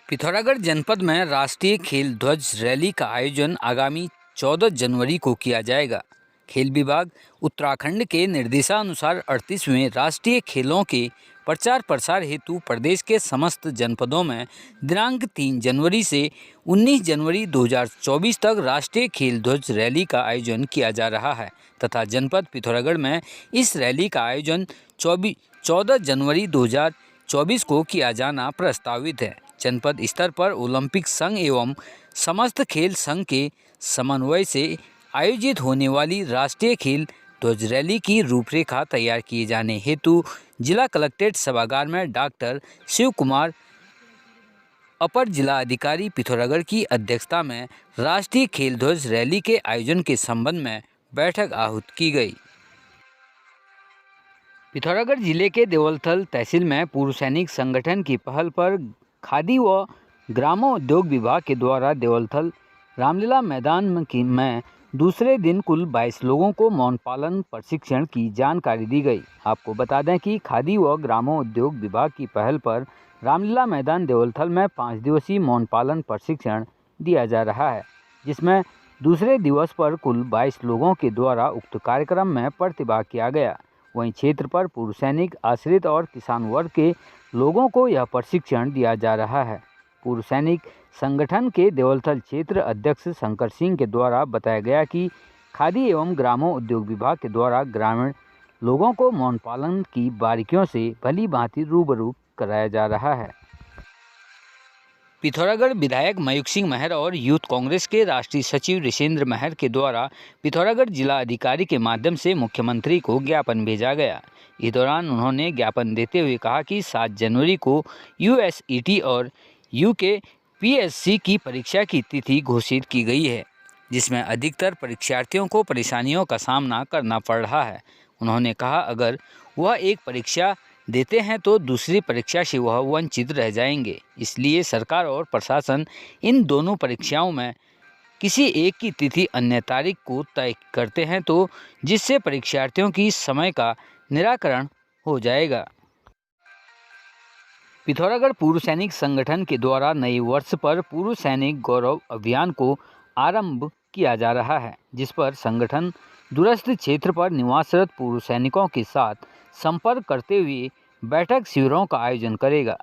पिथौरागढ़ जनपद में राष्ट्रीय खेल ध्वज रैली का आयोजन आगामी 14 जनवरी को किया जाएगा। खेल विभाग उत्तराखंड के निर्देशानुसार 38वें राष्ट्रीय खेलों के प्रचार प्रसार हेतु प्रदेश के समस्त जनपदों में दिनांक 3 जनवरी से 19 जनवरी 2024 तक राष्ट्रीय खेल ध्वज रैली का आयोजन किया जा रहा है तथा जनपद पिथौरागढ़ में इस रैली का आयोजन 14 जनवरी 2024 को किया जाना प्रस्तावित है। जनपद स्तर पर ओलंपिक संघ एवं समस्त खेल संघ के समन्वय से आयोजित होने वाली राष्ट्रीय खेल ध्वज रैली की रूपरेखा तैयार किए जाने हेतु जिला कलेक्ट्रेट सभागार में डॉक्टर शिव कुमार अपर जिला अधिकारी पिथौरागढ़ की अध्यक्षता में राष्ट्रीय खेल ध्वज रैली के आयोजन के संबंध में बैठक आहूत की गई। पिथौरागढ़ जिले के देवलथल तहसील में पूर्व सैनिक संगठन की पहल पर खादी व ग्रामोद्योग विभाग के द्वारा देवलथल रामलीला मैदान में दूसरे दिन कुल 22 लोगों को मौन पालन प्रशिक्षण की जानकारी दी गई। आपको बता दें कि खादी व ग्रामोद्योग विभाग की पहल पर रामलीला मैदान देवलथल में 5 दिवसीय मौन पालन प्रशिक्षण दिया जा रहा है, जिसमें दूसरे दिवस पर कुल 22 लोगों के द्वारा उक्त कार्यक्रम में प्रतिभाग किया गया। वहीं क्षेत्र पर पूर्व सैनिक, आश्रित और किसान वर्ग के लोगों को यह प्रशिक्षण दिया जा रहा है। पूर्व सैनिक संगठन के देवलथल क्षेत्र अध्यक्ष शंकर सिंह के द्वारा बताया गया कि खादी एवं ग्रामो उद्योग विभाग के द्वारा ग्रामीण लोगों को मौन पालन की बारीकियों से भली भांति रूबरू कराया जा रहा है। पिथौरागढ़ विधायक मयूख सिंह महर और यूथ कांग्रेस के राष्ट्रीय सचिव ऋषेंद्र महर के द्वारा पिथौरागढ़ जिला अधिकारी के माध्यम से मुख्यमंत्री को ज्ञापन भेजा गया। इस दौरान उन्होंने ज्ञापन देते हुए कहा कि 7 जनवरी को यूएसईटी और यूकेपीएससी की परीक्षा की तिथि घोषित की गई है, जिसमें अधिकतर परीक्षार्थियों को परेशानियों का सामना करना पड़ रहा है। उन्होंने कहा अगर वह एक परीक्षा देते हैं तो दूसरी परीक्षा से वह वंचित रह जाएंगे। इसलिए सरकार और प्रशासन इन दोनों परीक्षाओं में किसी एक की तिथि अन्य तारीख को तय करते हैं तो जिससे परीक्षार्थियों की समय का निराकरण हो जाएगा। पिथौरागढ़ पूर्व सैनिक संगठन के द्वारा नए वर्ष पर पूर्व सैनिक गौरव अभियान को आरंभ किया जा रहा है, जिस पर संगठन दूरस्थ क्षेत्र पर निवासरत पूर्व सैनिकों के साथ संपर्क करते हुए बैठक शिविरों का आयोजन करेगा,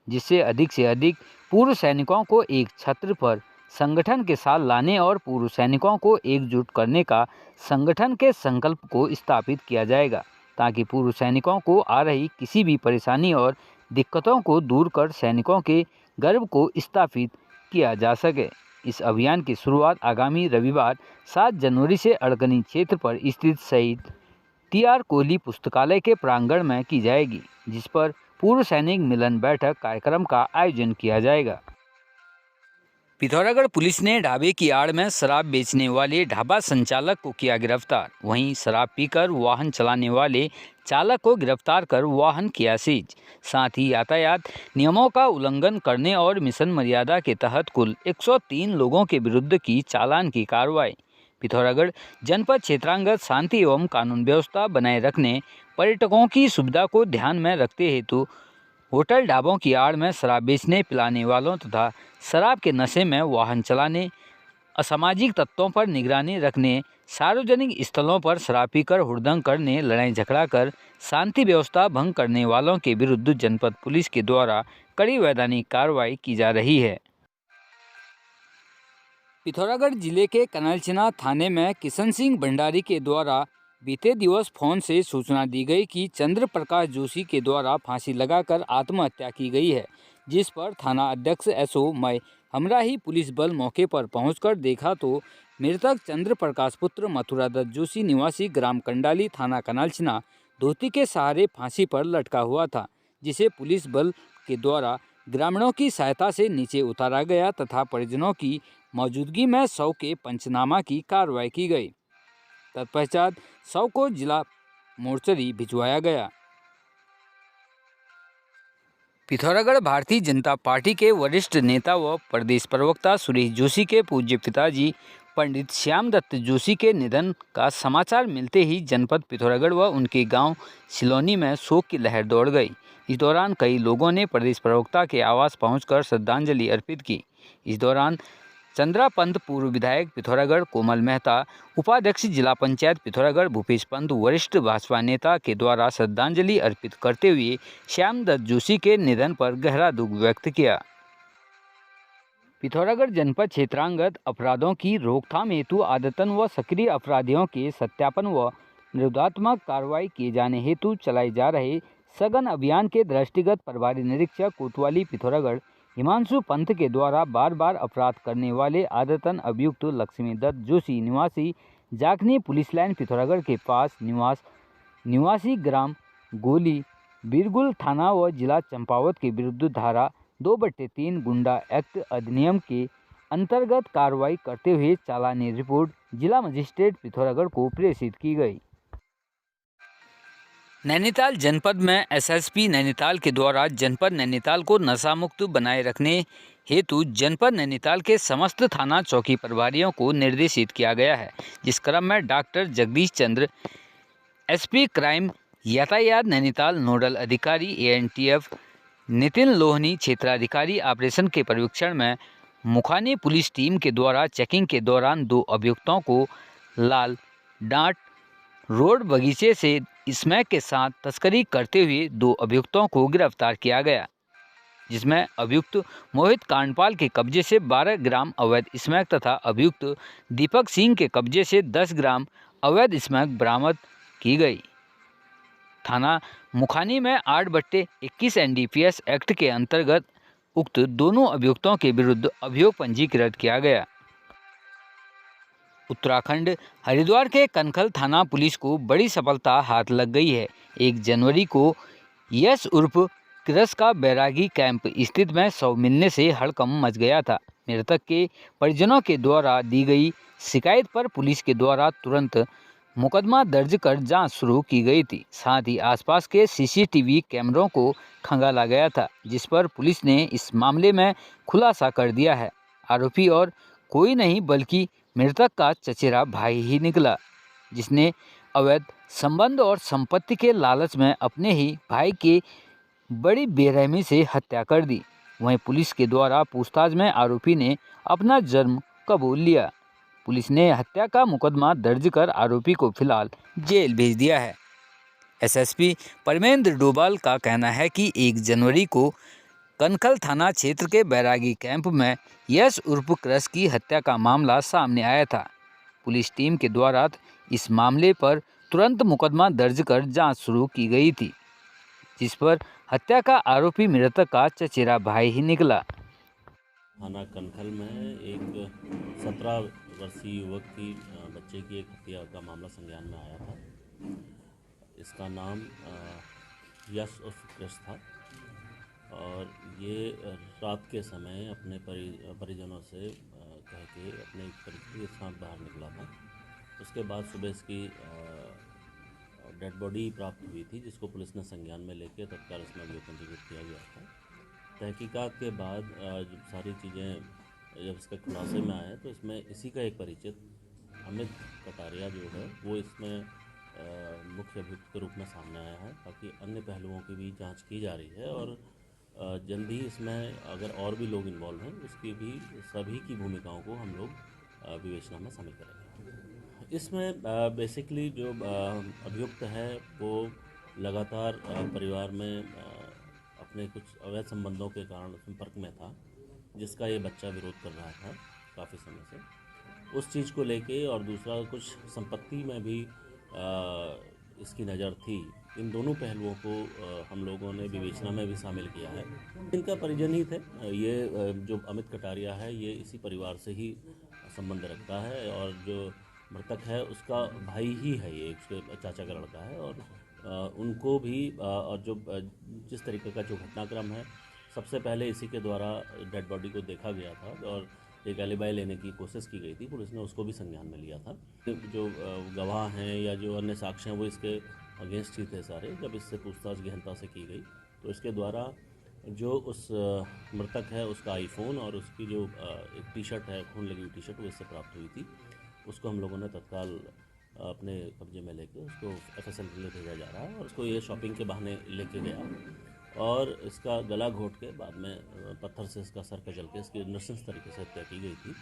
जिससे अधिक से अधिक पूर्व सैनिकों को एक छत्र पर संगठन के साथ लाने और पूर्व सैनिकों को एकजुट करने का संगठन के संकल्प को स्थापित किया जाएगा, ताकि पूर्व सैनिकों को आ रही किसी भी परेशानी और दिक्कतों को दूर कर सैनिकों के गर्व को स्थापित किया जा सके। इस अभियान की शुरुआत आगामी रविवार 7 जनवरी से अड़गनी क्षेत्र पर स्थित शहीद टी.आर. कोहली पुस्तकालय के प्रांगण में की जाएगी, जिस पर पूर्व सैनिक मिलन बैठक कार्यक्रम का आयोजन किया जाएगा। पिथौरागढ़ पुलिस ने ढाबे की आड़ में शराब बेचने वाले ढाबा संचालक को किया गिरफ्तार। वहीं शराब पीकर वाहन चलाने वाले चालक को गिरफ्तार कर वाहन किया सीज। साथ ही यातायात नियमों का उल्लंघन करने और मिशन मर्यादा के तहत कुल 103 लोगों के विरुद्ध की चालान की कार्रवाई। पिथौरागढ़ जनपद क्षेत्रांगत शांति एवं कानून व्यवस्था बनाए रखने, पर्यटकों की सुविधा को ध्यान में रखते हेतु होटल ढाबों की आड़ में शराब बेचने, पिलाने वालों तथा शराब के नशे में वाहन चलाने, असामाजिक तत्वों पर निगरानी रखने, सार्वजनिक स्थलों पर शराब पीकर हुड़दंग करने, लड़ाई झगड़ा कर शांति व्यवस्था भंग करने वालों के विरुद्ध जनपद पुलिस के द्वारा कड़ी वैधानिक कार्रवाई की जा रही है। पिथौरागढ़ जिले के कनालचना थाने में किशन सिंह भंडारी के द्वारा बीते दिवस फोन से सूचना दी गई कि चंद्र प्रकाश जोशी के द्वारा फांसी लगाकर आत्महत्या की गई है, जिस पर थाना अध्यक्ष एसओ मय हमराही पुलिस बल मौके पर पहुंचकर देखा तो मृतक चंद्र प्रकाश पुत्र मथुरा दत्त जोशी निवासी ग्राम कंडाली थाना कनालचना धोती के सहारे फांसी पर लटका हुआ था, जिसे पुलिस बल के द्वारा ग्रामीणों की सहायता से नीचे उतारा गया तथा परिजनों की मौजूदगी में शव के पंचनामा की कार्रवाई की गई। तत्पश्चात शव को जिला मोर्चरी भिजवाया गया। पिथौरागढ़ भारतीय जनता पार्टी के वरिष्ठ नेता व प्रदेश प्रवक्ता सुरेश जोशी के पूज्य पिताजी पंडित श्याम दत्त जोशी के निधन का समाचार मिलते ही जनपद पिथौरागढ़ व उनके गांव सिलोनी में शोक की लहर दौड़ गई। इस दौरान कई लोगों ने प्रदेश प्रवक्ता के आवास पहुंचकर श्रद्धांजलि अर्पित की। इस दौरान चंद्रा पंत पूर्व विधायक पिथौरागढ़, कोमल मेहता उपाध्यक्ष जिला पंचायत पिथौरागढ़, भूपेश पंत वरिष्ठ भाजपा नेता के द्वारा श्रद्धांजलि अर्पित करते हुए श्याम दत्त जोशी के निधन पर गहरा दुख व्यक्त किया। पिथौरागढ़ जनपद क्षेत्रांगत अपराधों की रोकथाम हेतु आदतन व सक्रिय अपराधियों के सत्यापन व निरोधात्मक कार्रवाई किए जाने हेतु चलाए जा रहे सघन अभियान के दृष्टिगत प्रभारी निरीक्षक कोतवाली पिथौरागढ़ हिमांशु पंत के द्वारा बार बार अपराध करने वाले आदतन अभियुक्त लक्ष्मी दत्त जोशी निवासी जाखनी पुलिस लाइन पिथौरागढ़ के पास निवासी ग्राम गोली बिरगुल थाना व जिला चंपावत के विरुद्ध धारा 2/3 गुंडा एक्ट अधिनियम के अंतर्गत कार्रवाई करते हुए चालानी रिपोर्ट जिला मजिस्ट्रेट पिथौरागढ़ को प्रेषित की गई। नैनीताल जनपद में एसएसपी नैनीताल के द्वारा जनपद नैनीताल को नशा मुक्त बनाए रखने हेतु जनपद नैनीताल के समस्त थाना चौकी प्रभारियों को निर्देशित किया गया है, जिस क्रम में डॉक्टर जगदीश चंद्र एसपी क्राइम यातायात नैनीताल नोडल अधिकारी एएनटीएफ नितिन लोहनी क्षेत्राधिकारी ऑपरेशन के पर्यवेक्षण में मुखानी पुलिस टीम के द्वारा चेकिंग के दौरान 2 अभियुक्तों को लाल डांट रोड बगीचे से स्मैक के साथ तस्करी करते हुए 2 अभियुक्तों को गिरफ्तार किया गया, जिसमें अभियुक्त मोहित कांडपाल के कब्जे से 12 ग्राम अवैध स्मैक तथा अभियुक्त दीपक सिंह के कब्जे से 10 ग्राम अवैध स्मैक बरामद की गई। थाना मुखानी में 8/21 एनडीपीएस एक्ट के अंतर्गत उक्त दोनों अभियुक्तों के विरुद्ध अभियोग पंजीकृत किया गया। उत्तराखंड हरिद्वार के कनखल थाना पुलिस को बड़ी सफलता हाथ लग गई है। 1 जनवरी को यश उर्फ कृष का बैरागी कैंप स्थित में शव मिलने से हड़कंप मच गया था। मृतक के परिजनों के द्वारा दी गई शिकायत पर पुलिस के द्वारा तुरंत मुकदमा दर्ज कर जांच शुरू की गई थी। साथ ही आसपास के सीसीटीवी कैमरों को खंगाला गया था, जिस पर पुलिस ने इस मामले में खुलासा कर दिया है। आरोपी और कोई नहीं बल्कि मृतक का चचेरा भाई ही निकला, जिसने अवैध संबंध और संपत्ति के लालच में अपने ही भाई की बड़ी बेरहमी से हत्या कर दी। वहीं पुलिस के द्वारा पूछताछ में आरोपी ने अपना जुर्म कबूल लिया। पुलिस ने हत्या का मुकदमा दर्ज कर आरोपी को फिलहाल जेल भेज दिया है। एसएसपी परमेंद्र डोभाल का कहना है कि 1 जनवरी को कनखल थाना क्षेत्र के बैरागी कैंप में यश उर्फ कृष की हत्या का मामला सामने आया था। पुलिस टीम के द्वारा इस मामले पर तुरंत मुकदमा दर्ज कर जांच शुरू की गई थी, जिस पर हत्या का आरोपी मृतक का चचेरा भाई ही निकला। थाना कनखल में एक 17 वर्षीय युवक की बच्चे की एक हत्या का मामला संज्ञान में आया था। इसका नाम यश उर्फ कृष था और ये रात के समय अपने परिजनों से कह के अपने परिचित के साथ बाहर निकला था। उसके बाद सुबह इसकी डेड बॉडी प्राप्त हुई थी, जिसको पुलिस ने संज्ञान में लेकर तत्काल इसमें अभियोग पंजीकृत किया गया था। तहकीकात के बाद जब सारी चीज़ें जब इसके खुलासे में आए तो इसमें इसी का एक परिचित अमित कटारिया जो है वो इसमें मुख्य अभियुक्त के रूप में सामने आया है। बाकी अन्य पहलुओं की भी जांच की जा रही है और जल्द ही इसमें अगर और भी लोग इन्वॉल्व हैं उसकी भी सभी की भूमिकाओं को हम लोग विवेचना में शामिल करेंगे। इसमें बेसिकली जो अभियुक्त है वो लगातार परिवार में अपने कुछ अवैध संबंधों के कारण संपर्क में था, जिसका ये बच्चा विरोध कर रहा था काफ़ी समय से। उस चीज़ को लेके और दूसरा कुछ संपत्ति में भी इसकी नज़र थी। इन दोनों पहलुओं को हम लोगों ने विवेचना में भी शामिल किया है। इनका परिजन ही थे। ये जो अमित कटारिया है ये इसी परिवार से ही संबंध रखता है और जो मृतक है उसका भाई ही है, ये उसके चाचा का लड़का है। और उनको भी और जो जिस तरीके का जो घटनाक्रम है, सबसे पहले इसी के द्वारा डेड बॉडी को देखा गया था और एक एलिबाई लेने की कोशिश की गई थी। पुलिस ने उसको भी संज्ञान में लिया था। जो गवाह हैं या जो अन्य साक्ष्य हैं वो इसके अगेंस्ट ही थे सारे। जब इससे पूछताछ गहनता से की गई तो इसके द्वारा जो उस मृतक है उसका आईफोन और उसकी जो एक टी शर्ट है, खून लगी हुई टी शर्ट, वो इससे प्राप्त हुई थी। उसको हम लोगों ने तत्काल अपने कब्जे में लेके उसको FSL के लिए भेजा जा रहा है। और उसको ये शॉपिंग के बहाने लेके गया और इसका गला घोंट के बाद में पत्थर से इसका सर कचल के इसकी नृशंस तरीके से हत्या की गई थी।